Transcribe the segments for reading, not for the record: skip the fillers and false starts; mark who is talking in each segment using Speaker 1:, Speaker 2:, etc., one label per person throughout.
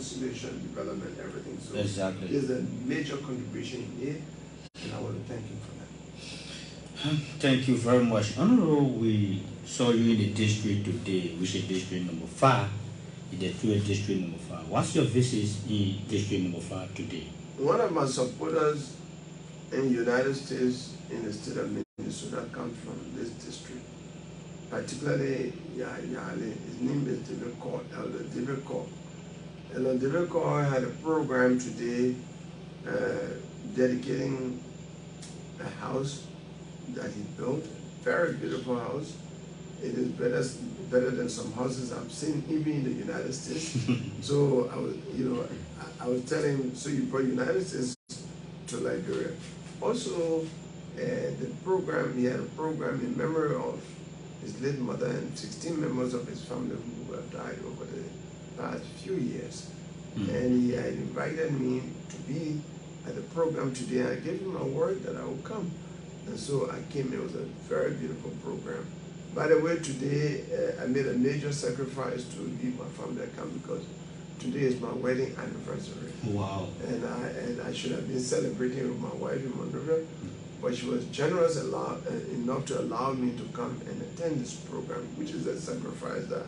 Speaker 1: reconciliation, development, everything. So
Speaker 2: exactly.
Speaker 1: it's a major contribution he made, and I want to thank him for that.
Speaker 2: Thank you very much. Honorable, we saw you in the district today, which is district number 5, in the 12 district number 5. What's your visit in district number 5 today?
Speaker 1: One of my supporters in the United States, in the state of Minnesota, comes from this district, particularly Yale. His name is David Call, Elder David Call. Elder David Call had a program today dedicating a house that he built, a very beautiful house. It is better than some houses I've seen even in the United States. So I was telling him, so you brought United States to Liberia. Also, the program, he had a program in memory of his late mother and 16 members of his family who have died over the past few years. And he had invited me to be at the program today. I gave him a word that I would come. And so I came. It was a very beautiful program. By the way, today I made a major sacrifice to leave my family account because today is my wedding anniversary.
Speaker 2: Wow.
Speaker 1: And I should have been celebrating with my wife in Monrovia, but she was generous enough to allow me to come and attend this program, which is a sacrifice that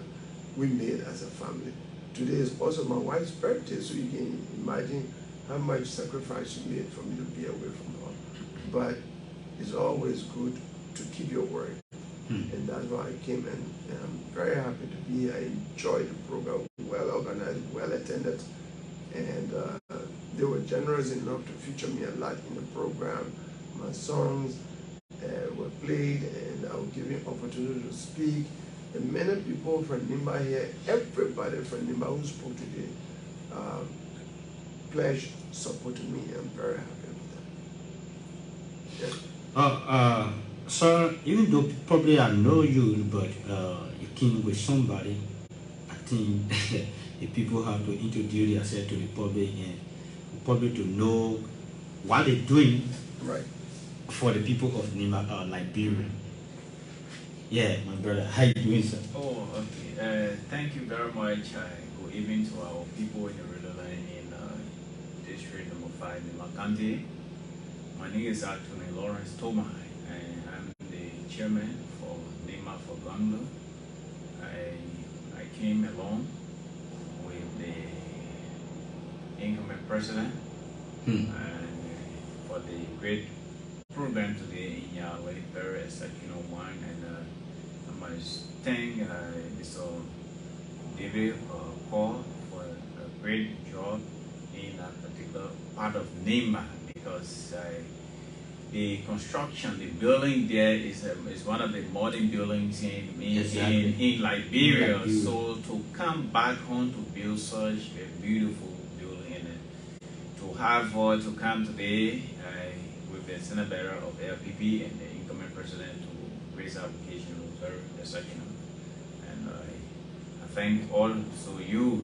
Speaker 1: we made as a family. Today is also my wife's birthday, so you can imagine how much sacrifice she made for me to be away from her. But it's always good to keep your word. And that's why I came, and I'm very happy to be here. I enjoyed the program, well organized, well attended, and they were generous enough to feature me a lot in the program. My songs were played, and I was given opportunity to speak. And many people from Nimba here, everybody from Nimba who spoke today, pledged support to me. I'm very happy with that. Yeah.
Speaker 2: So even though probably I know you, but you came with somebody, I think the people have to introduce themselves to the public and public to know what they're doing for the people of Nimba, Liberia. Yeah, my brother, how you doing, sir?
Speaker 3: Oh, okay. Thank you very much. Good evening to our people in the radio line in district number 5 in Nimba County. My name is actually Lawrence Thomas, and I'm the chairman for Nimba for Gongloe. I came along with the incoming president and for the great program today in Yahweh, very exceptional one, and I must thank Mr. David Paul for a great job in a particular part of Nimba, because the construction, the building there is one of the modern buildings in Liberia. So to come back home to build such a beautiful building, and to have her to come today with the senator of LPP and the incoming president to raise our occasion was very exceptional. And I thank also you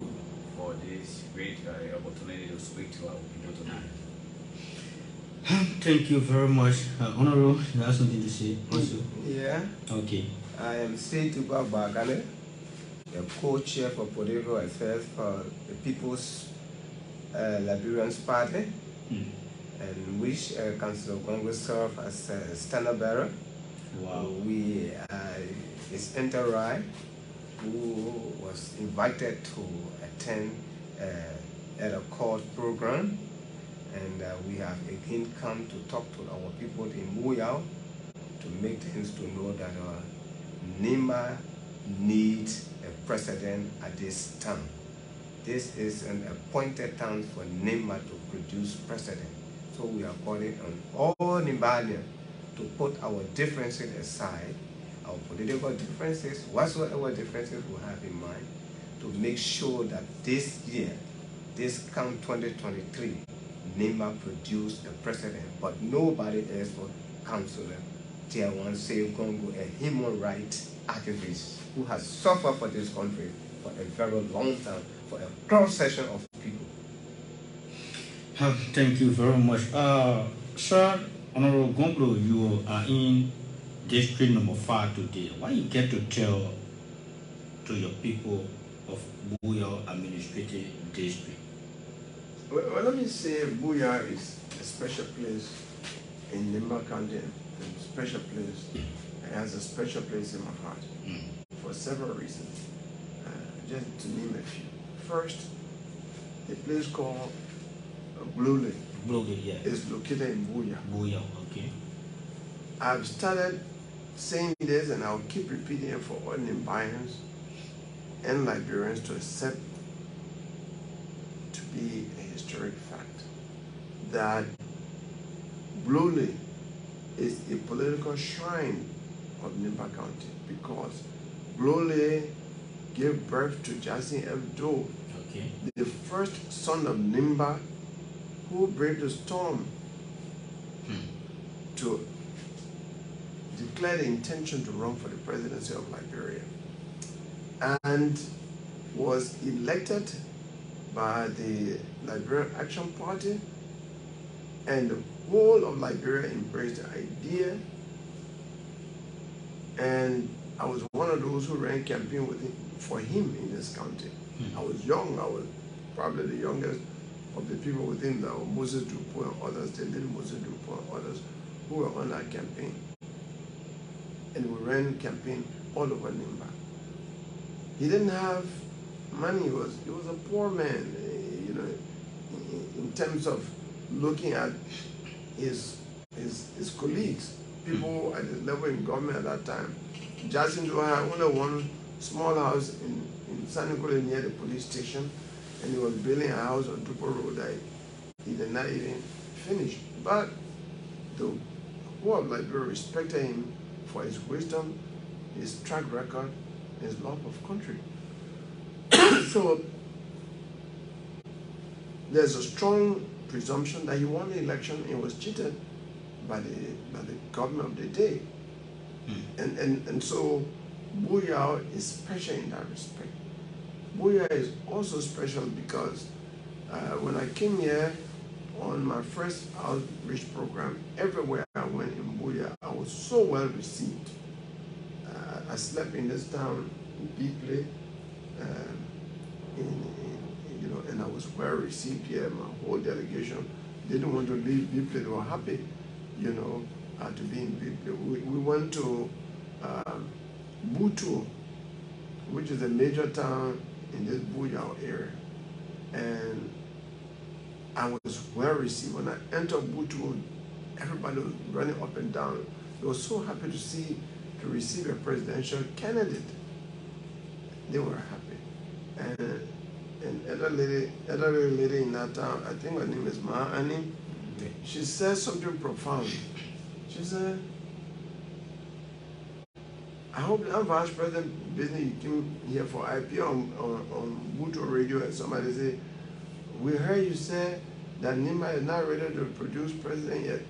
Speaker 3: for this great opportunity to speak to our people tonight.
Speaker 2: Thank you very much. Honorable, you have something to say also?
Speaker 4: Yeah.
Speaker 2: Okay.
Speaker 4: I am Seituba Bagale, the co-chair for political affairs for the People's Liberian Party, and which Council of Congress serve as a standard bearer.
Speaker 2: Wow.
Speaker 4: We is Enterai, who was invited to attend at a court program. And we have again come to talk to our people in Buu-Yao to make things to know that Nimba needs a president at this time. This is an appointed time for Nimba to produce president. So we are calling on all Nimbalians to put our differences aside, our political differences, whatsoever differences we have in mind, to make sure that this year, this count 2023, Nimba produced a president, but nobody else for Councillor Tiawan Saye Gongloe, a human rights activist who has suffered for this country for a very long time, for a cross-section of people.
Speaker 2: Thank you very much. Sir, Honorable Gongloe, you are in district number 5 today. What you get to tell to your people of Buu-Yao Administrative District?
Speaker 1: Well, let me say Buu-Yao is a special place in Nimba County, a special place. It has a special place in my heart for several reasons. Just to name a few. First, a place called Beeplay is located in Buu-Yao.
Speaker 2: Buu-Yao, okay.
Speaker 1: I've started saying this and I'll keep repeating it for all Nimbayans and Liberians to accept to be a historic fact that Beeplay is a political shrine of Nimba County because Beeplay gave birth to Jasin F.
Speaker 2: Okay.
Speaker 1: The first son of Nimba who braved the storm to declare the intention to run for the presidency of Liberia and was elected by the Liberian Action Party, and the whole of Liberia embraced the idea, and I was one of those who ran campaign for him in this county. I was young, I was probably the youngest of the people within the Moses Dupu and others, the little Moses Dupu and others who were on that campaign. And we ran campaign all over Nimba. He didn't have money, he was a poor man, you know, in terms of looking at his colleagues, people at the level in government at that time. Jasin had only one small house in San Nicolas near the police station, and he was building a house on Tupo Road that he did not even finish. But the whole of Liberia respected him for his wisdom, his track record, his love of country. So there's a strong presumption that he won the election and was cheated by the government of the day. And so Buu-Yao is special in that respect. Buu-Yao is also special because when I came here on my first outreach program, everywhere I went in Buu-Yao, I was so well received. I slept in this town, Beeplay, and I was well received here. My whole delegation didn't want to leave Beeplay. They were happy, to be in Beeplay. We went to Buu-Yao, which is a major town in this Buu-Yao area, and I was well received. When I entered Buu-Yao, everybody was running up and down. They were so happy to receive a presidential candidate. They were happy. And elderly lady in that town, I think her name is Ma Annie, she said something profound. She said, I hope I'm Vice President business you came here for IP on Buu-Yao radio, and somebody said, we heard you say that Nimba is not ready to produce president yet,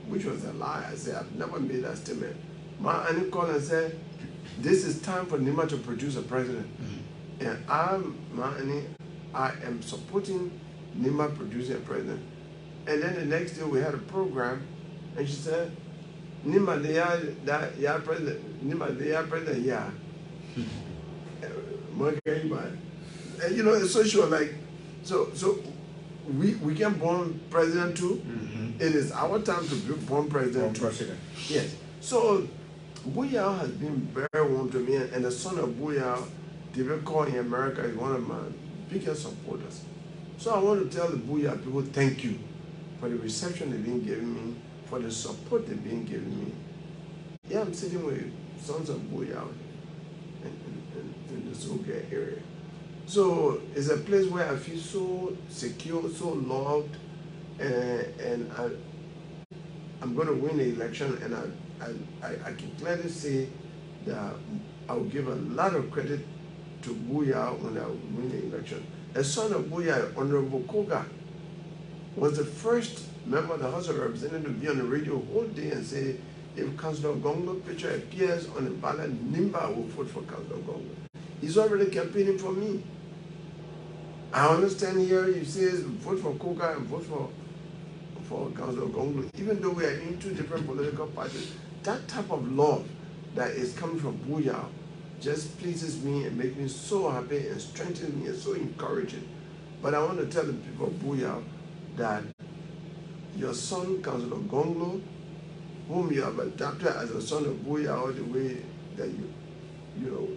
Speaker 1: which was a lie. I said, I've never made that statement. Ma Annie called and said, this is time for Nimba to produce a president. And I am supporting Nimba producing a president. And then the next day we had a program, and she said, Nimba, they are president. Nimba, they are president, yeah. And so she was like, so we can born president too. It is our time to be born president too. Yes. So Buu-Yao has been very warm to me, and the son of Buu-Yao, David Call in America, is one of my biggest supporters. So I want to tell the Buu-Yao people thank you for the reception they've been giving me, for the support they've been giving me. Yeah, I'm sitting with sons of Buu-Yao in the Zoga area. So it's a place where I feel so secure, so loved, and I'm going to win the election, and I can clearly say that I will give a lot of credit to Buu-Yao when I win the election. A son of Buu-Yao, Honorable Koga, was the first member of the House of Representatives to be on the radio all day and say, if Councillor Gongloe picture appears on the ballot, Nimba will vote for Councillor Gongloe. He's already campaigning for me. I understand here you say vote for Koga and vote for Councillor Gongloe, even though we are in two different political parties. That type of love that is coming from Buu-Yao just pleases me and makes me so happy and strengthens me and so encouraging. But I want to tell the people of Buu-Yao that your son, Councillor Gongloe, whom you have adopted as a son of Buu-Yao, the way that you know,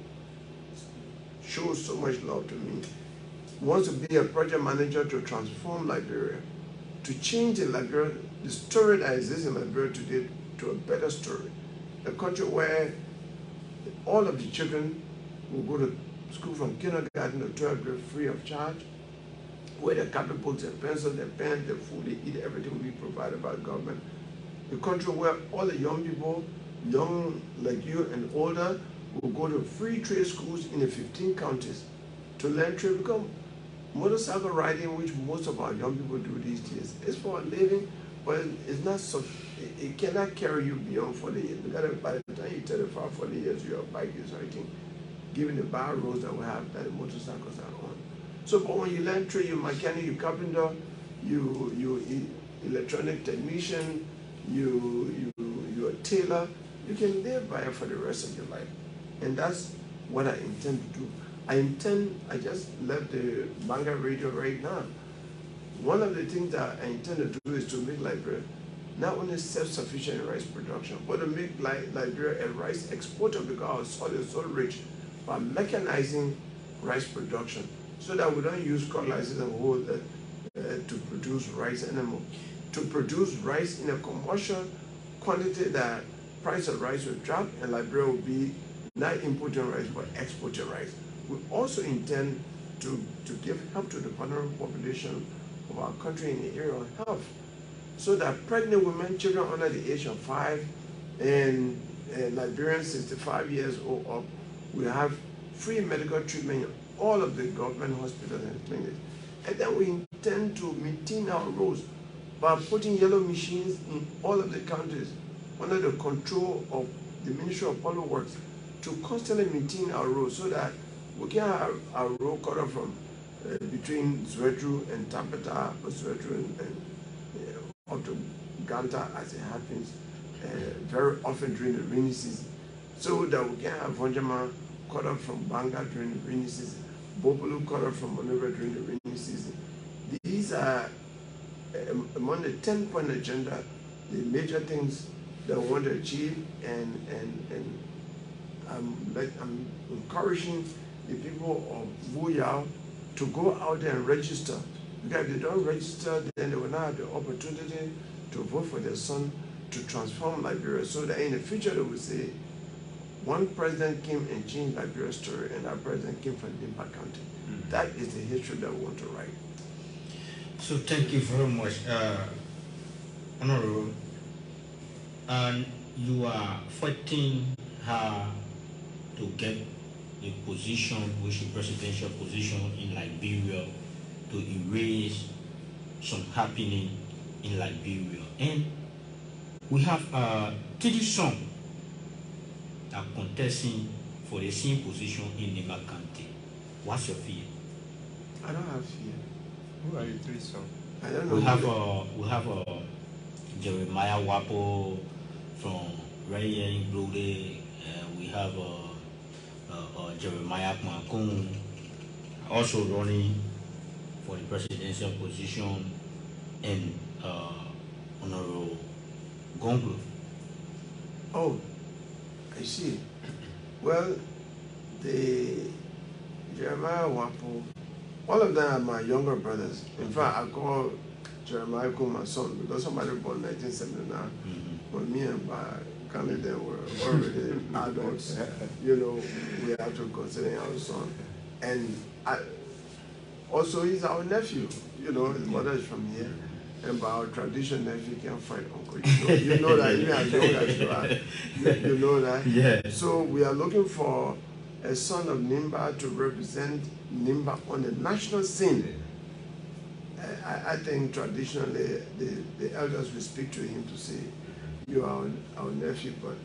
Speaker 1: show so much love to me, wants to be a project manager to transform Liberia, to change the Liberia, the story that exists in Liberia today, to a better story. A country where all of the children will go to school from kindergarten to 12th grade free of charge, where their copy books, their pencils, their pens, their food, they eat, everything will be provided by the government. A country where all the young people, young like you and older, will go to free trade schools in the 15 counties to learn trade, because motorcycle riding, which most of our young people do these days, is for a living, but it's not so, it cannot carry you beyond 40 years. Because by the time you're 35, 40 years, your bike is hurting, given the bad roads that we have that the motorcycles are on. So, but when you learn trade, you mechanic, you carpenter, you electronic technician, you're a tailor, you can live by it for the rest of your life. And that's what I intend to do. I just left the Banga radio right now. One of the things that I intend to do is to make Liberia not only self-sufficient in rice production, but to make Liberia a rice exporter, because our soil is so rich, by mechanizing rice production, so that we don't use cutlasses and hoes to produce rice anymore. To produce rice in a commercial quantity, that price of rice will drop and Liberia will be not importing rice but exporting rice. We also intend to give help to the vulnerable population of our country in the area of health, so that pregnant women, children under the age of 5, and Liberians 65 years old up, will have free medical treatment in all of the government hospitals and clinics. And then we intend to maintain our roads by putting yellow machines in all of the counties under the control of the Ministry of Public Works, to constantly maintain our roads, so that we can have our road cut off from between Zwetru and Tapeta, or Zwetru and up to Ganta, as it happens very often during the rainy season, so that we can have Vonjama cut off from Banga during the rainy season, Bopolu cut off from Monrovia during the rainy season. These are among the 10-point agenda, the major things that we want to achieve, and I'm encouraging the people of Buu-Yao to go out there and register. Because if they don't register, then they will not have the opportunity to vote for their son to transform Liberia, so that in the future they will say, one president came and changed Liberia's story, and that president came from Nimba County. Mm-hmm. That is the history that we want to write.
Speaker 2: So thank you very much, Honorable. And you are fighting hard to get a position, which is presidential position in Liberia, to erase some happening in Liberia. And we have 3 sons are contesting for the same position in Nimba County. What's your fear?
Speaker 1: I don't have fear.
Speaker 4: Who are you 3 sons?
Speaker 1: I don't know.
Speaker 2: We have Jeremiah Wapo from right here in Brode. We have Jeremiah Kmankun also running for the presidential position, and Honorable Gongloe.
Speaker 1: Oh, I see. Well, the Jeremiah Wapo, all of them are my younger brothers. In fact, I call Jeremiah my son, because somebody born in 1979. Mm-hmm. When me and Kanye then were already adults, you know, we have to consider him our son. And also he's our nephew, you know, his mother is from here. And by our tradition, nephew can't fight uncle. You know that, even as young as you are, you know that.
Speaker 2: Yeah.
Speaker 1: So we are looking for a son of Nimba to represent Nimba on the national scene. I think traditionally the elders will speak to him to say, you are our nephew, but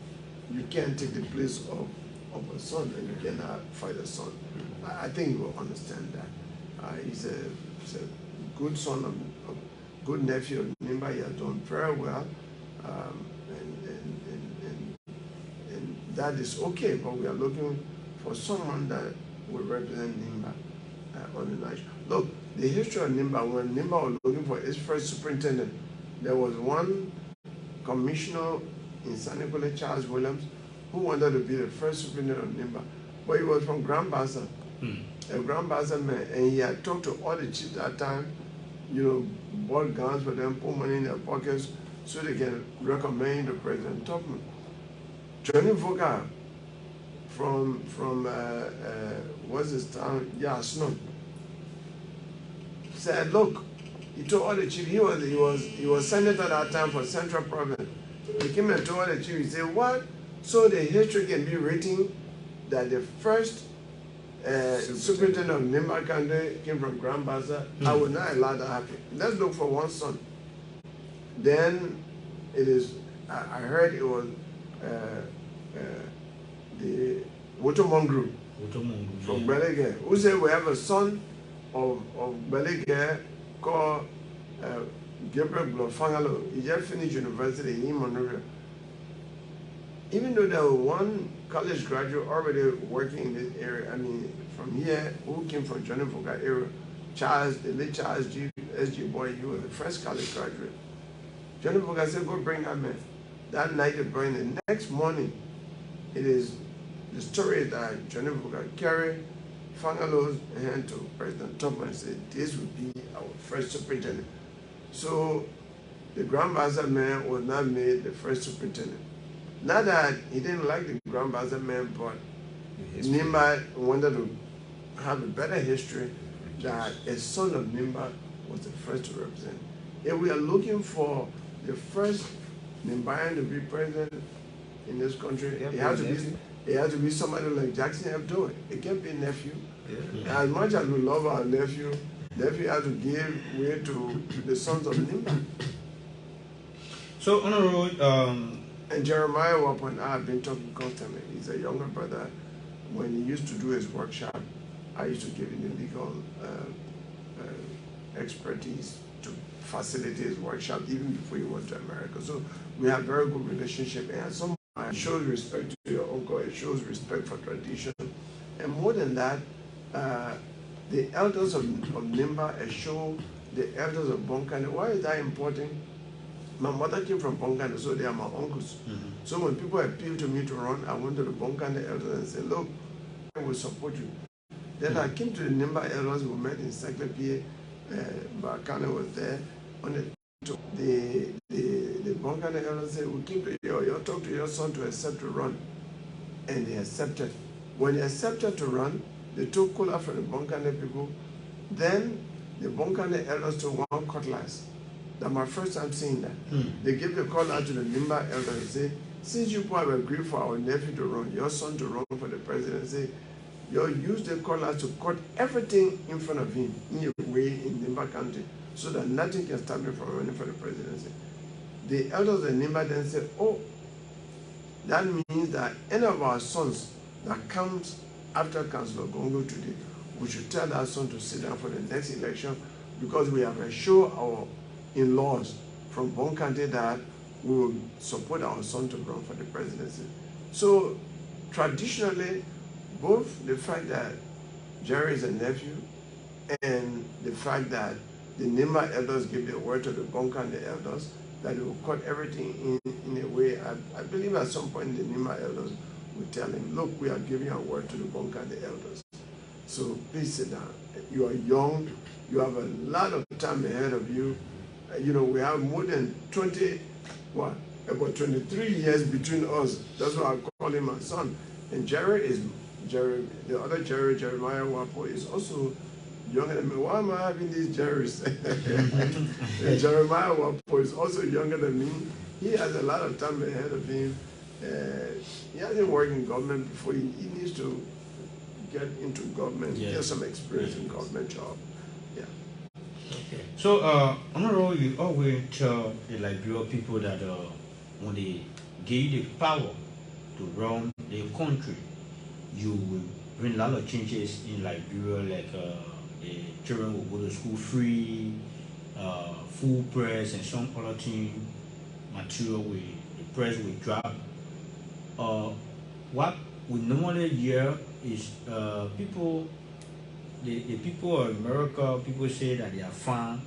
Speaker 1: you can't take the place of a son, and you cannot fight a son. I think he will understand that. He's a good son of good nephew of Nimba. He has done very well, and that is okay. But we are looking for someone that will represent Nimba on the national. Look, the history of Nimba, when Nimba was looking for its first superintendent, there was one commissioner in Sanibule, Charles Williams, who wanted to be the first superintendent of Nimba. But he was from Grand Bassa, a Grand Bassa man, and he had talked to all the chiefs that time, bought guns for them, put money in their pockets so they can recommend the President Tubman. Johnny Voga from what's his town? Snow. Said, look, he told all the chiefs, he was senator that time for Central Province. He came and told all the chiefs, he said, what? So the history can be written that the first superintendent of Nimba County came from Grand Bassa. I would not allow that to happen. Let's look for one son. Then it is, I heard it was the Wotomon group from Belige, who said we have a son of Belige called Gabriel Glofangalo. He just finished university in Monrovia. Even though there was one college graduate already working in this area, I mean, from here, who came from Johnny Voga area, the late Charles S.G. Boy, he was the first college graduate. Johnny Voga said, go bring that man. That night they brought him. The next morning, it is the story that Johnny Voga carried Fangalo's hand to President Tubman and said, this would be our first superintendent. So the Grand Bassa man was not made the first superintendent. Not that he didn't like the Grand Bassa man, but Nimba wanted to have a better history that a son of Nimba was the first to represent. If we are looking for the first Nimbayan to be president in this country, it has to be somebody like Jackson Abdul. It can't be a nephew. Yeah. As much as we love our nephew has to give way to the sons of Nimba.
Speaker 2: So, Honorable,
Speaker 1: and Jeremiah Wapon, I have been talking constantly. He's a younger brother. When he used to do his workshop, I used to give him the legal expertise to facilitate his workshop even before he went to America. So we have very good relationship, and some it shows respect to your uncle, it shows respect for tradition. And more than that, the elders of Nimba show the elders of Bonkane. Why is that important? My mother came from Bonkane, so they are my uncles. So when people appeal to me to run, I went to the Bonkane elders and said, look, I will support you. Then I came to the Nimba elders, we met in Cllr, Bakane was there. On the Bonkane elders said, we came to you talk to your son to accept to run. And they accepted. When they accepted to run, they took Cllr from the Bonkane people. Then the Bonkane elders took one cutlass. That's my first time seeing that. They gave the call out to the Nimba elders and say, since you have agreed for our nephew to run, your son to run for the presidency, you'll use the cutlass to cut everything in front of him in a way in Nimba County so that nothing can stop him from running for the presidency. The elders of Nimba then said, oh, that means that any of our sons that comes after Councillor Gongloe today, we should tell that son to sit down for the next election because we have assured our in-laws from Bonkane that we will support our son to run for the presidency. So traditionally, both the fact that Jerry is a nephew and the fact that the Nimba elders give their word to the Bonkane elders that they will cut everything in a way, I believe at some point the Nimba elders will tell him, look, we are giving our word to the Bonkane elders. So please sit down. You are young, you have a lot of time ahead of you. We have more than about 23 years between us. That's why I call him my son. And the other Jeremiah Wapo, is also younger than me. Why am I having these Jerrys? Jeremiah Wapo is also younger than me. He has a lot of time ahead of him. He hasn't worked in government before. He needs to get into government, get some experience in government job. Yeah.
Speaker 2: Okay. So, Honorable, you always tell the Liberian people that when they give you the power to run the country, you will bring a lot of changes in Liberia, like the children will go to school free, full press, and some other thing, material the price will drop. What we normally hear is people, the people of America, people say that they are fine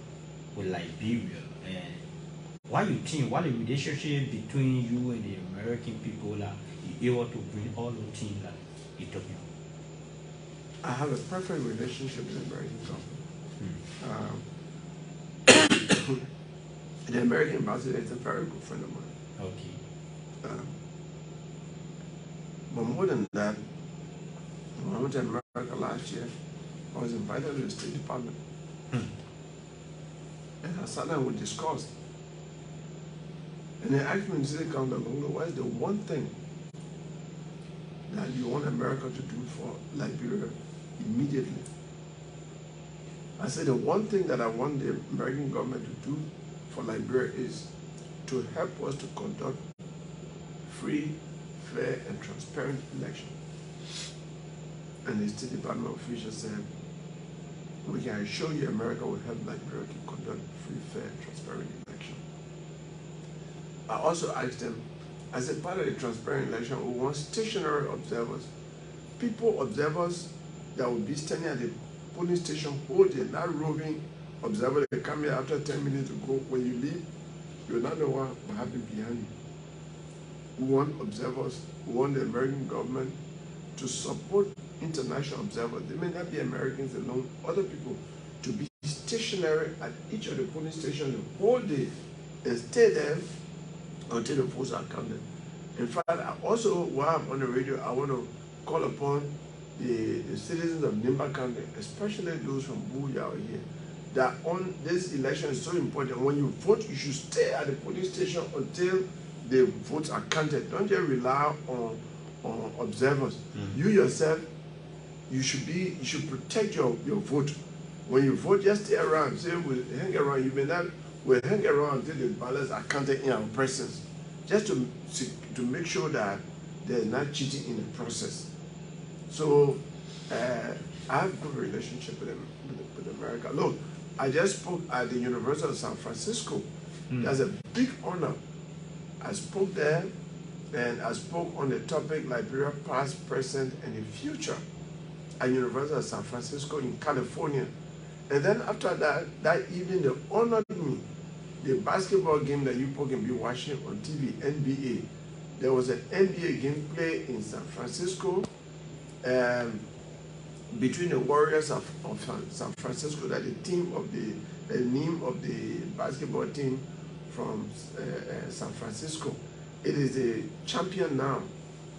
Speaker 2: with Liberia. And why you think, what the relationship between you and the American people that you able to bring all the things that you talking about?
Speaker 1: I have a perfect relationship with the American government. The American ambassador is a very good friend of mine.
Speaker 2: Okay.
Speaker 1: But more than that, when I went to America last year, I was invited to the State Department. And I sat down and we discussed. And they asked me, Mr. Gongloe, what is the one thing that you want America to do for Liberia immediately? I said, the one thing that I want the American government to do for Liberia is to help us to conduct free, fair, and transparent election. And the State Department official said, we can assure you America will help Liberia to conduct free, fair, and transparent election. I also asked them, as a part of the transparent election, we want stationary observers, observers that will be standing at the polling station whole day, not roving observers that come here after 10 minutes to go. When you leave, you will not know what happened behind you. We want observers, we want the American government to support international observers. They may not be Americans alone, other people, to be stationary at each of the polling stations the whole day and stay there until the votes are counted. In fact, I also, while I'm on the radio, I want to call upon the citizens of Nimba County, especially those from Buu-Yao here, that on this election is so important. When you vote, you should stay at the polling station until the votes are counted. Don't just rely on observers. You yourself, you should protect your vote. When you vote, just stay around. Say we'll hang around. You may not will hang around until the ballots are counted in our presence, just to make sure that there's not cheating in the process. So I have a good relationship with America. Look, I just spoke at the University of San Francisco. That's a big honor. I spoke there, and I spoke on the topic Liberia past, present, and the future at University of San Francisco in California. And then after that evening, they honored me. The basketball game that you people can be watching on TV, NBA. There was an NBA game played in San Francisco between the Warriors of San Francisco, that the name of the basketball team from San Francisco. It is the champion now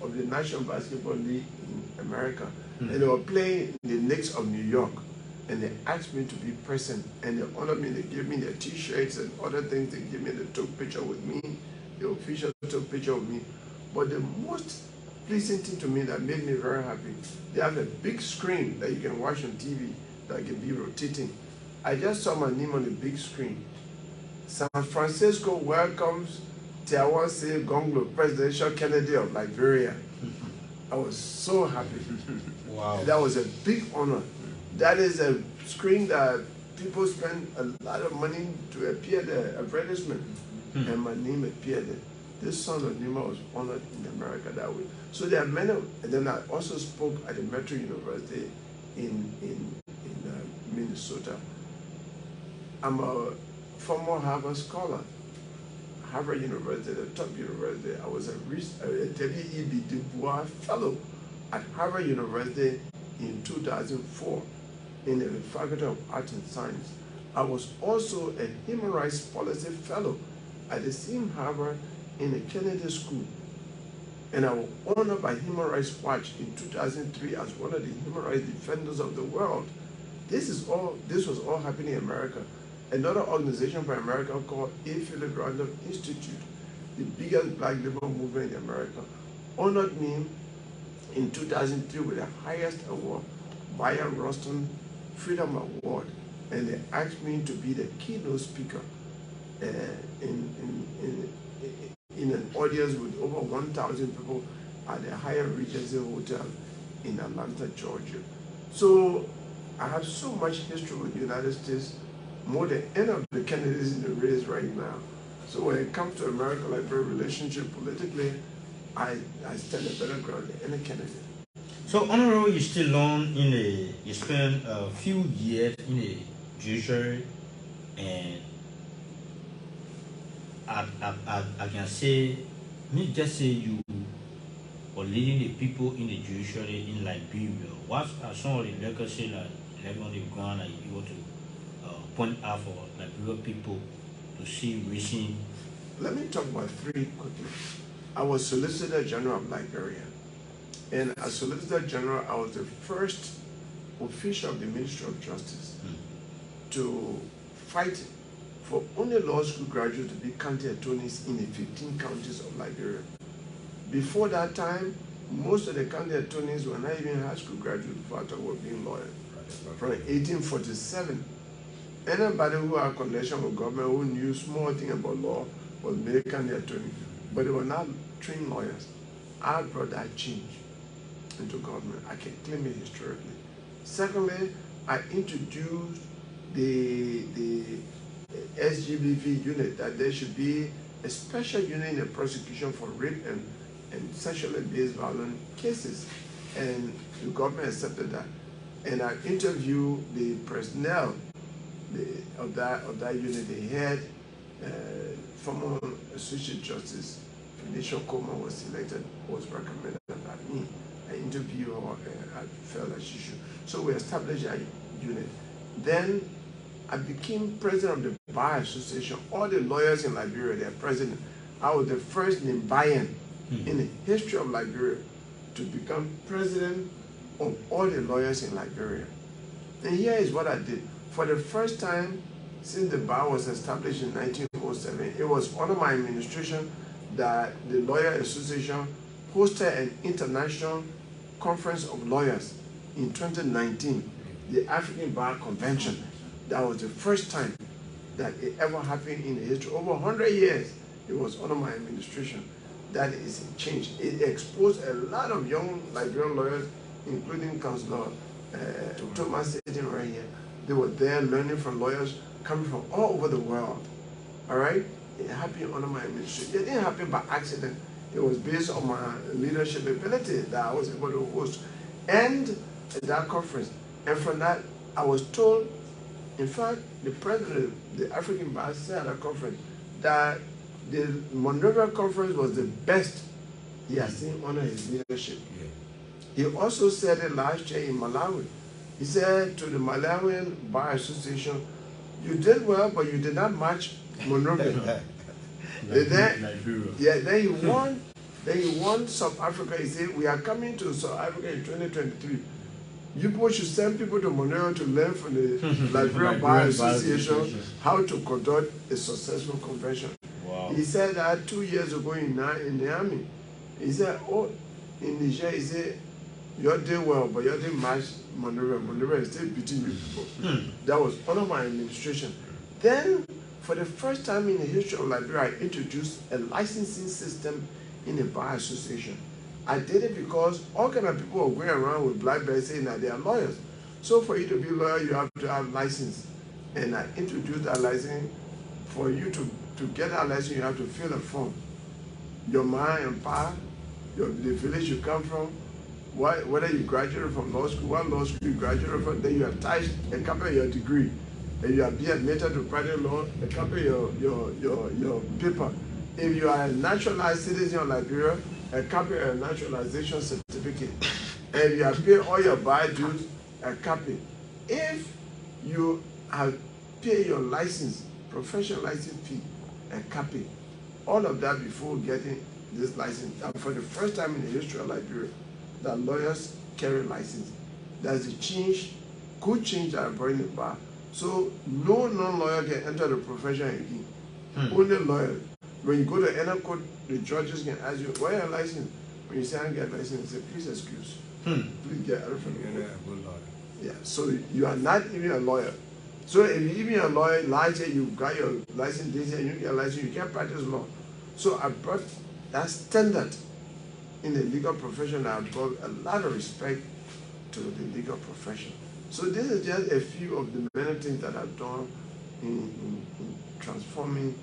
Speaker 1: of the National Basketball League in America. And they were playing the Knicks of New York. And they asked me to be present, and they honored me. They gave me their T-shirts and other things. They took picture with me. The officials took picture with me. But the most pleasing thing to me that made me very happy, they have a big screen that you can watch on TV that can be rotating. I just saw my name on the big screen. San Francisco welcomes Tiawan Saye Gongloe, presidential candidate of Liberia. I was so happy.
Speaker 2: Wow.
Speaker 1: That was a big honor. That is a screen that people spend a lot of money to appear there, advertisement, and my name appeared there. This son of Nimba was honored in America that way. So there are many, and then I also spoke at the Metro University in Minnesota. I'm a former Harvard scholar. Harvard University, the top university. I was a W.E.B. Du Bois fellow at Harvard University in 2004 in the Faculty of Arts and Science. I was also a Human Rights Policy Fellow at the same Harvard in the Kennedy School. And I was honored by Human Rights Watch in 2003 as one of the human rights defenders of the world. This was all happening in America. Another organization for America called A. Philip Randolph Institute, the biggest black labor movement in America, honored me in 2003 with the highest award, Bayard Rustin Freedom Award, and they asked me to be the keynote speaker in an audience with over 1,000 people at the Hyatt Regency Hotel in Atlanta, Georgia. So I have so much history with the United States, more than any of the candidates in the race right now. So when it comes to America-Liberia relationship politically, I stand a better ground than any candidate.
Speaker 2: So, Honorable, you still learn you spend a few years in the judiciary, and I can say, me just say you were leading the people in the judiciary in Liberia. What are some of the legacy that you've gone and you want to point out for Liberia people to see recent?
Speaker 1: Let me talk about three quickly. I was Solicitor General of Liberia. And as Solicitor General, I was the first official of the Ministry of Justice to fight for only law school graduates to be county attorneys in the 15 counties of Liberia. Before that time, most of the county attorneys were not even high school graduates before I were being lawyers. From 1847, anybody who had connection with government who knew small thing about law was made county attorney, but they were not trained lawyers. I brought that change into government. I can claim it historically. Secondly, I introduced the SGBV unit, that there should be a special unit in the prosecution for rape and sexually based violence cases, and the government accepted that. And I interviewed the personnel of that unit. They had former Associate Justice Felicia Coleman was selected, was recommended by me. I interviewed her, I felt that she should. So we established a unit. Then I became president of the Bar Association. All the lawyers in Liberia, they're president. I was the first Nimbayan in the history of Liberia to become president of all the lawyers in Liberia. And here is what I did. For the first time since the bar was established in 1907, it was under my administration that the Lawyer Association hosted an international conference of lawyers in 2019, the African Bar Convention. That was the first time that it ever happened in the history. Over 100 years, it was under my administration. That is a change. It exposed a lot of young Liberian lawyers, including Councillor Thomas sitting right here. They were there learning from lawyers coming from all over the world. All right? It happened under my administration. It didn't happen by accident. It was based on my leadership ability that I was able to host. And at that conference, and from that, I was told, in fact, the president of the African Bar said at that conference that the Monrovia conference was the best he has seen under his leadership. He also said it last year in Malawi. He said to the Malawian Bar Association, you did well, but you did not match Monrovia. Then he won South Africa. He said, we are coming to South Africa in 2023. You people should send people to Monrovia to learn from the Liberian Bar Association how to conduct a successful convention. Wow. He said that 2 years ago in Niamey. He said, oh, in Niger, he said, you did well, but you didn't match Monrovia. Monrovia is still beating you people. That was under my administration. Then, for the first time in the history of Liberia, I introduced a licensing system in the Bar Association. I did it because all kind of people were going around with BlackBerry saying that they are lawyers. So for you to be a lawyer, you have to have license. And I introduced that license. For you to get that license, you have to fill a form. Your ma and pa, the village you come from, whether you graduated from law school, what law school you graduated from, then you attach a copy of your degree. And you are being admitted to private law, a copy of your paper. If you are a naturalized citizen of Liberia, a copy of your naturalization certificate. And if you have paid all your bar dues, a copy. If you have paid your license, professional license fee, a copy. All of that before getting this license. And for the first time in the history of Liberia, that lawyers carry license. That's a change, good change that I brought in the bar. So no non-lawyer can enter the profession again. Only lawyers. When you go to any court, the judges can ask you, why are your license? When you say I don't get license, they say, please excuse. Please get out from the court. Yeah, so you are not even a lawyer. So if you even a lawyer, last year you got your license, this year you get a license, you can't practice law. So I brought that standard in the legal profession. I brought a lot of respect to the legal profession. So this is just a few of the many things that I've done in transforming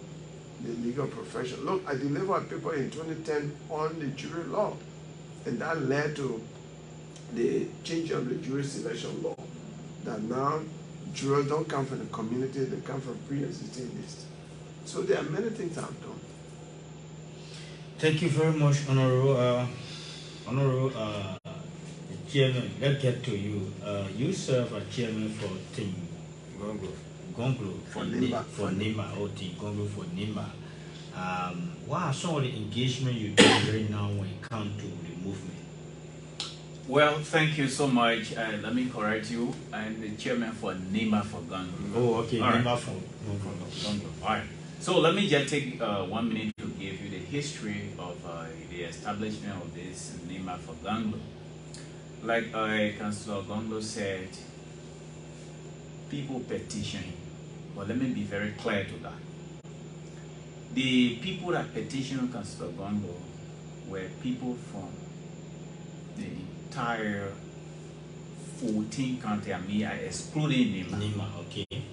Speaker 1: the legal profession. Look, I delivered a paper in 2010 on the jury law, and that led to the change of the jury selection law, that now jurors don't come from the community, they come from pre-existing lists. So there are many things I've done.
Speaker 2: Thank you very much, Honorable Chairman. Let's get to you. You serve as chairman for Team Gongloe
Speaker 1: For Nimba.
Speaker 2: For Nimba, Team Gongloe for Nimba. What are some of the engagement you do right now when it comes to the movement?
Speaker 3: Well, thank you so much. Let me correct you. I'm the chairman for Nimba for Gongloe.
Speaker 2: Oh, okay, Nimba
Speaker 3: Right.
Speaker 2: for
Speaker 3: Gongloe. All right. So let me just take 1 minute to give you the history of the establishment of this Nimba for Gongloe. Like Councillor Gongloe said, people petition. But let me be very clear to that. The people that petitioned Councillor Gongloe were people from the entire 14 county, excluding Nimba.
Speaker 2: Nimba, okay.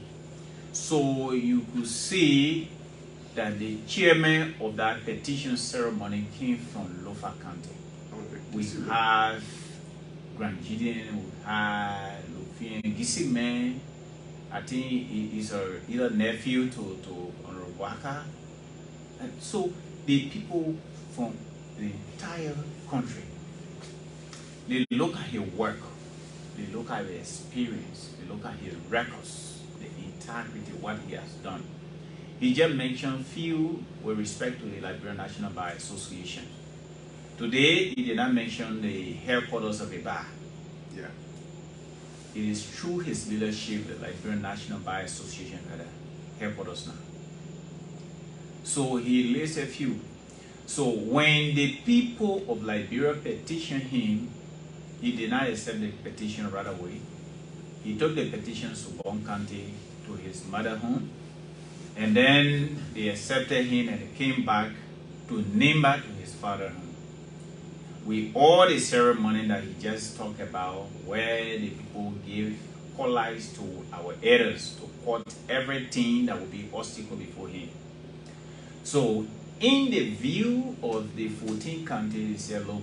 Speaker 3: So you could see that the chairman of that petition ceremony came from Lofa County. We have Grand Gideon, we have Lufian Gisiman. I think he is either nephew to Honorable Waka. And so the people from the entire country, they look at his work, they look at his experience, they look at his records, the integrity, what he has done. He just mentioned few with respect to the Liberian National Bar Association. Today, he did not mention the headquarters of the bar.
Speaker 1: Yeah.
Speaker 3: It is through his leadership the Liberian National Bar Association had a headquarters now. So he listed a few. So when the people of Liberia petitioned him, he did not accept the petition right away. He took the petition to Bon County, to his mother home, and then they accepted him and he came back to Nimba, to his father home. With all the ceremony that he just talked about, where the people give lives to our elders to cut everything that will be obstacle before him. So in the view of the 14 counties, he said, look,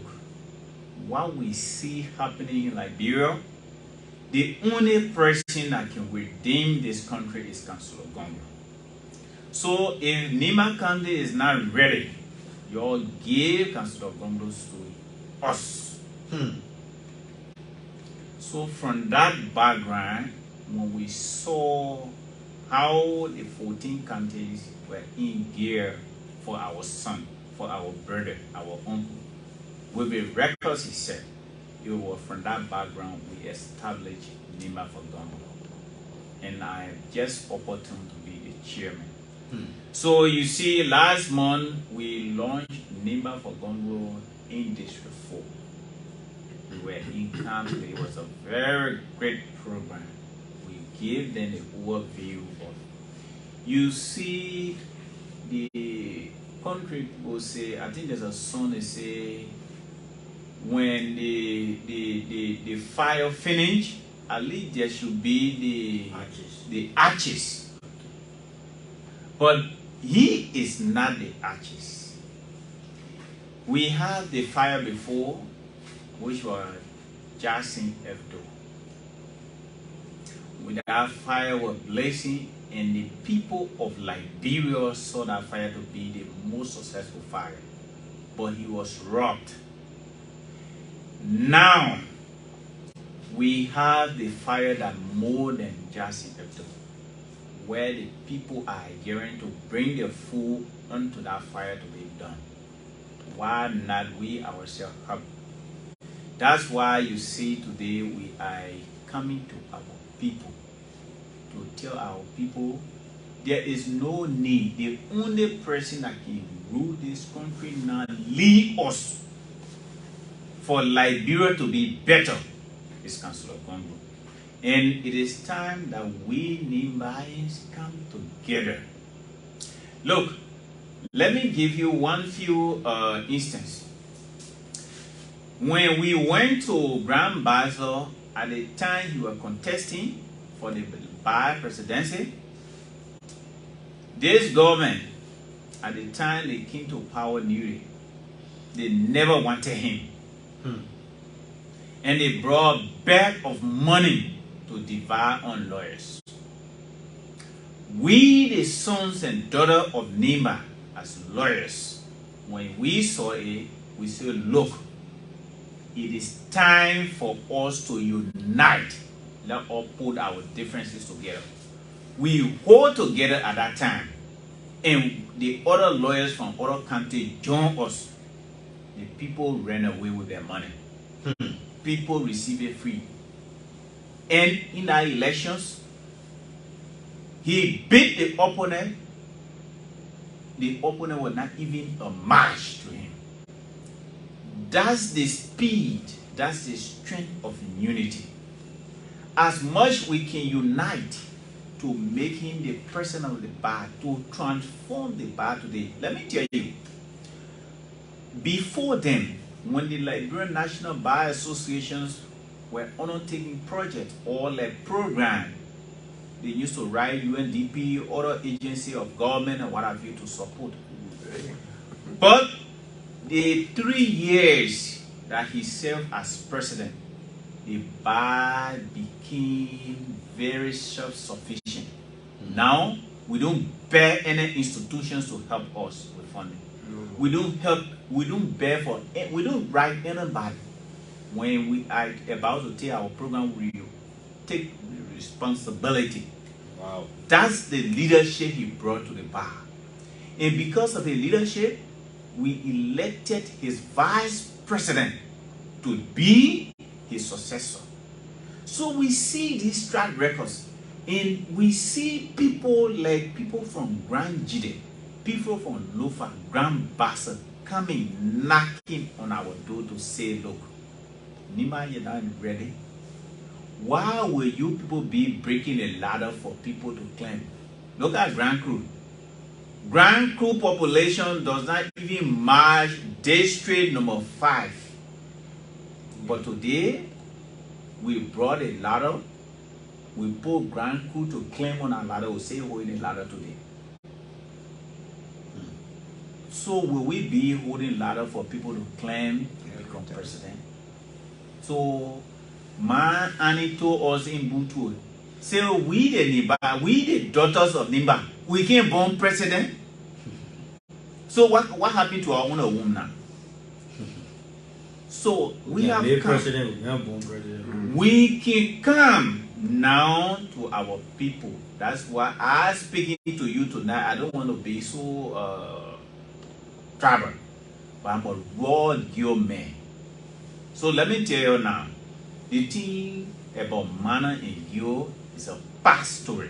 Speaker 3: what we see happening in Liberia, the only person that can redeem this country is Councillor Gongloe. So if Nimba County is not ready, you all give Councillor Gongloe to us. So from that background, when we saw how the 14 counties were in gear for our son, for our brother, our uncle, with the records he said, it was from that background we established Nimba for Gongloe. And I am just opportune to be the chairman. So you see, last month we launched Nimba for Gongloe in District 4. We were in camp. It was a very great program. We gave them the overview of. You see, the country people say, I think there's a song they say, when the fire finish, at least there should be the arches. But he is not the arches. We have the fire before, which was Jackson Hebdo. With that fire was blazing, and the people of Liberia saw that fire to be the most successful fire. But he was robbed. Now, we have the fire that more than Jackson Hebdo, where the people are gearing to bring their food onto that fire to be done. Why not we ourselves have? That's why you see today we are coming to our people to tell our people there is no need. The only person that can rule this country now, lead us for Liberia to be better, is Councillor Gongloe. And it is time that we Nimbayans come together. Look, let me give you one few instance. When we went to Grand Basel, at the time you were contesting for the Bar presidency, this government, at the time they came to power newly, they never wanted him. and they brought a bag of money to divide on lawyers. We, the sons and daughters of Nimba, as lawyers, when we saw it, we said, look, it is time for us to unite. Let us put our differences together. We hold together at that time, and the other lawyers from other countries joined us. The people ran away with their money. People received it free. And in our elections, he beat the opponent. The opponent was not even a match to him. That's the speed, that's the strength of unity. As much we can unite to make him the president of the bar, to transform the bar today. Let me tell you, before then, when the Liberian National Bar Associations were undertaking projects or like program, they used to write UNDP, other agency of government and what have you to support. But the 3 years that he served as president, the bar became very self-sufficient. Now, we don't bear any institutions to help us with funding. We don't write anybody. When we are about to take our program, we take the responsibility.
Speaker 4: Wow.
Speaker 3: That's the leadership he brought to the bar. And because of the leadership, we elected his vice president to be his successor. So we see these track records, and we see people like people from Grand Jide, people from Lofa, Grand Bassa, coming knocking on our door to say, look, Nimba, you're not ready. Why will you people be breaking a ladder for people to claim? Look at Grand Cru. Grand Cru population does not even match district number 5. But today, we brought a ladder. We put Grand Cru to claim on our ladder. We say holding a ladder today. So will we be holding ladder for people to claim to become president? So man Annie told us in Buu-Yao, say we the Nimba, we the daughters of Nimba, we can't born president. So what happened to our own womb now? So we have come.
Speaker 2: President, we have born president.
Speaker 3: We can come now to our people. That's why I'm speaking to you tonight. I don't want to be so tribal, but I'm a raw girl man. So let me tell you now, the thing about manner and you is a past story.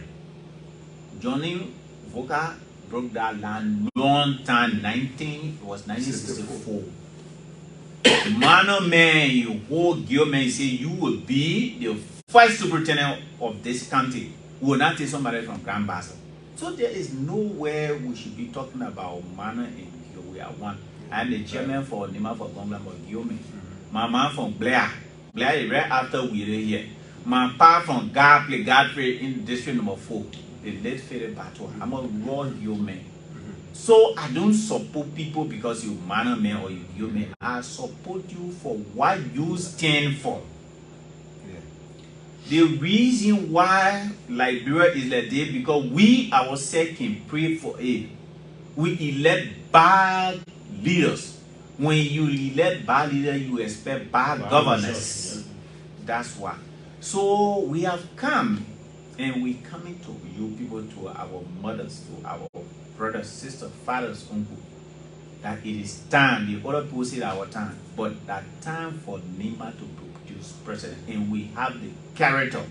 Speaker 3: Johnny Voka broke that land long time, 1964. Manner man, you whole girl man say you will be the first superintendent of this country. We will not take somebody from Grand Bassa. So there is nowhere we should be talking about manner and girl. We are one. I'm the chairman for Nimba for Gongloe for Guillaume. My man from Blair. Blair is right after we are here. My pa from Godfrey in district number 4. The late Fede Battle. I'm a raw man. So I don't support people because you manner man or you man. I support you for what you stand for.
Speaker 4: Yeah.
Speaker 3: The reason why Liberia is like this because we ourselves can pray for it. We elect bad leaders. When you elect bad leaders, you expect bad governance.
Speaker 2: Yeah.
Speaker 3: That's why. So we have come, and we coming to you people, to our mothers, to our brothers, sisters, fathers, uncles, that it is time. The other people say our time, but that time for Nimba to produce president, and we have the character.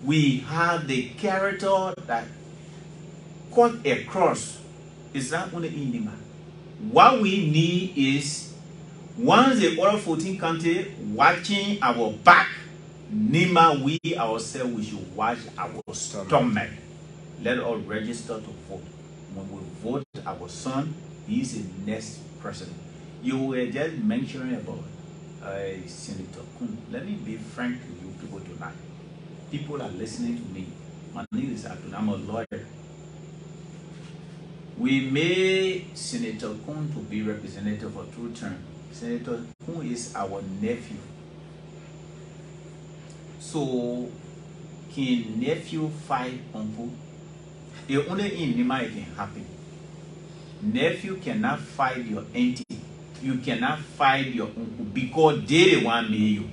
Speaker 3: We have the character that cut across. Is that only in Nimba? What we need is once the other 14 countries watching our back, Nimba, we ourselves, we should watch our stomach. Let us register to vote. When we vote our son, he is the next president. You were just mentioning about Senator Kun. Let me be frank with you people tonight. People are listening to me. My name is Atun. I'm a lawyer. We made Senator Kun to be representative for 2 terms. Senator Kun is our nephew. So, can nephew fight uncle? The only in Nimba it can happen. Nephew cannot fight your auntie. You cannot fight your uncle because they the one made you.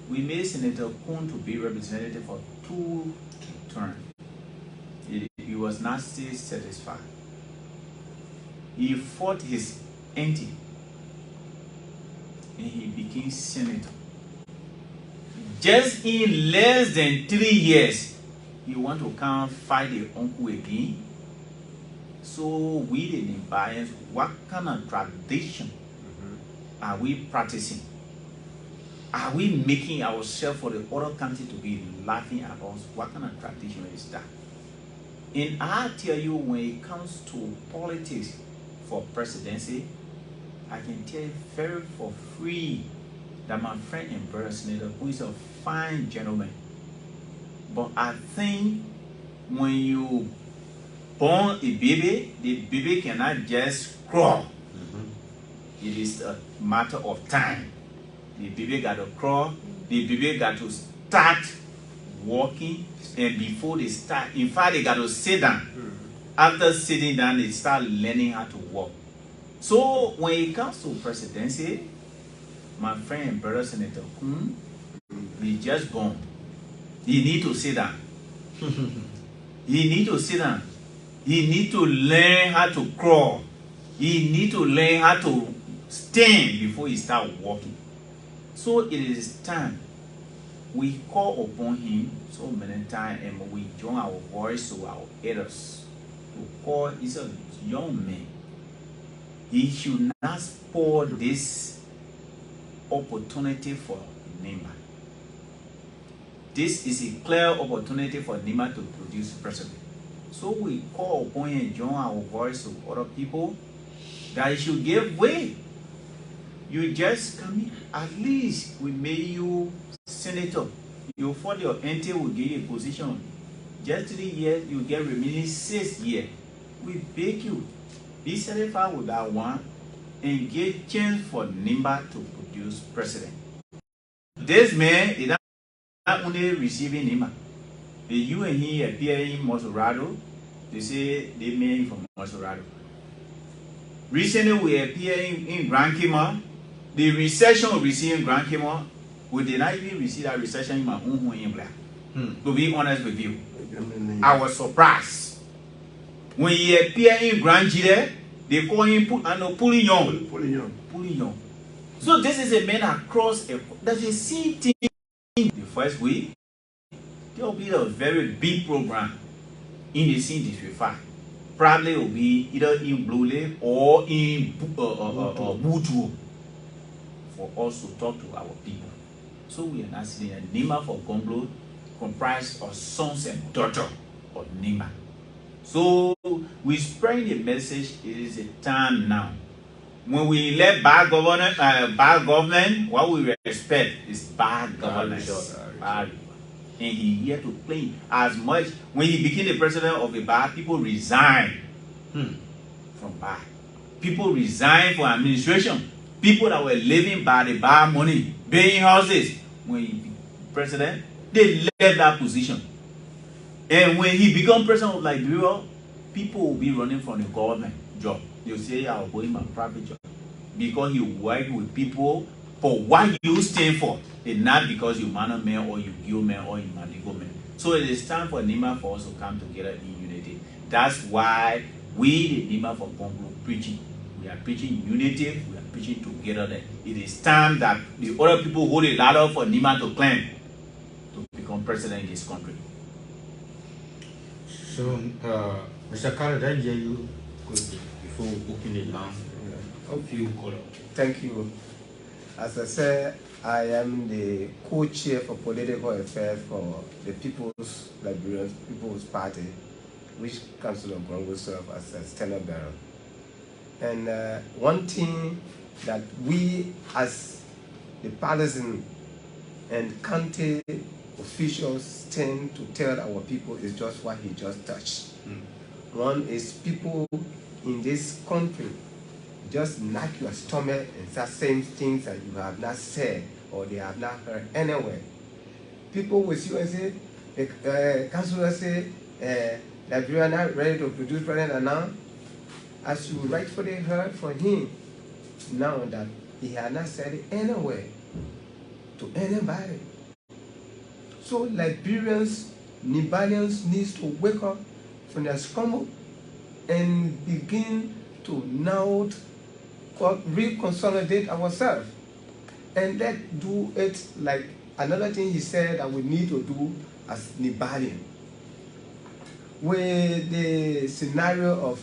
Speaker 3: We made Senator Kun to be representative for 2 terms. He was not still satisfied. He fought his auntie and he became senator. Just in less than 3 years, he want to come fight the uncle again. So we the Nimbayans, what kind of tradition are we practicing? Are we making ourselves for the other country to be laughing at us? What kind of tradition is that? And I tell you, when it comes to politics for presidency, I can tell you very for free that my friend and brother Senator, who is a fine gentleman, but I think when you born a baby, the baby cannot just crawl. It is a matter of time. The baby got to crawl, the baby got to start walking, and before they start, in fact, they got to sit down. After sitting down, they start learning how to walk. So when it comes to presidency, my friend and brother Senator Kun, he just born. He need to sit down. He need to sit down. He need to learn how to crawl. He need to learn how to stand before he start walking. So it is time. We call upon him so many times and we join our voice to our elders. To call, he's a young man. He should not spoil this opportunity for Nimba. This is a clear opportunity for Nimba to produce president. So we call upon him and join our voice to other people that he should give way. You just come in, at least we made you senator. You fought your auntie will give you a position. Just 3 years, you get remaining 6 years. We beg you, be satisfied with that one and give chance for Nimba to produce president. This man is not only receiving Nimba. You and he appear in Mosorado, they say they made from Mosorado. Recently we appear in Grand Kima. The recession we receive in Grand Kima, we did not even receive that recession in my own home in Black. To be honest with you, I was surprised. When he appeared in Grand Gile, they call him Pulling Young. So this is a man across that's the same thing. The first week, there will be a very big program in the scene district 5. Probably will be either in Beeplay or in Buu-Yao for us to talk to our people. So we are not saying a Nimba for Gongloe comprised of sons and daughters of Nimba. So we spread the message. It is a time now. When we let bad government, what we expect is bad governance. And he here to play as much. When he became the president of the bar, people resigned from bar. People resigned from administration. People that were living by the bar money, paying houses. When he became president, they left that position. And when he became president of Liberia, people will be running from the government job. They'll say, I'll go in my private job. Because you work with people for what you stand for, and not because you man man or you give man or you mandigo man. So it is time for Nimba for us to come together in unity. That's why we, the Nimba for Gongloe, preaching. We are preaching unity, we are preaching together. That it is time that the other people hold a ladder for Nimba to climb to become president in this country.
Speaker 2: So, Mr. Cllr, that hear you before we open it down.
Speaker 4: Thank you. As I said, I am the co-chair for political affairs for the People's Liberian People's Party, which Council of Gongloe serves as a standard bearer. And one thing that we as the partisan and county officials tend to tell our people is just what he just touched. One is people in this country just knock your stomach and say same things that you have not said or they have not heard anywhere. people will see and say, councillor say, Liberia not ready to produce president and now, as you rightfully heard from him, now that he had not said it anywhere to anybody. So Liberians, Nimbalians needs to wake up from their slumber and begin to now reconsolidate ourselves. And let's do it like another thing he said that we need to do as Nimbalian. With the scenario of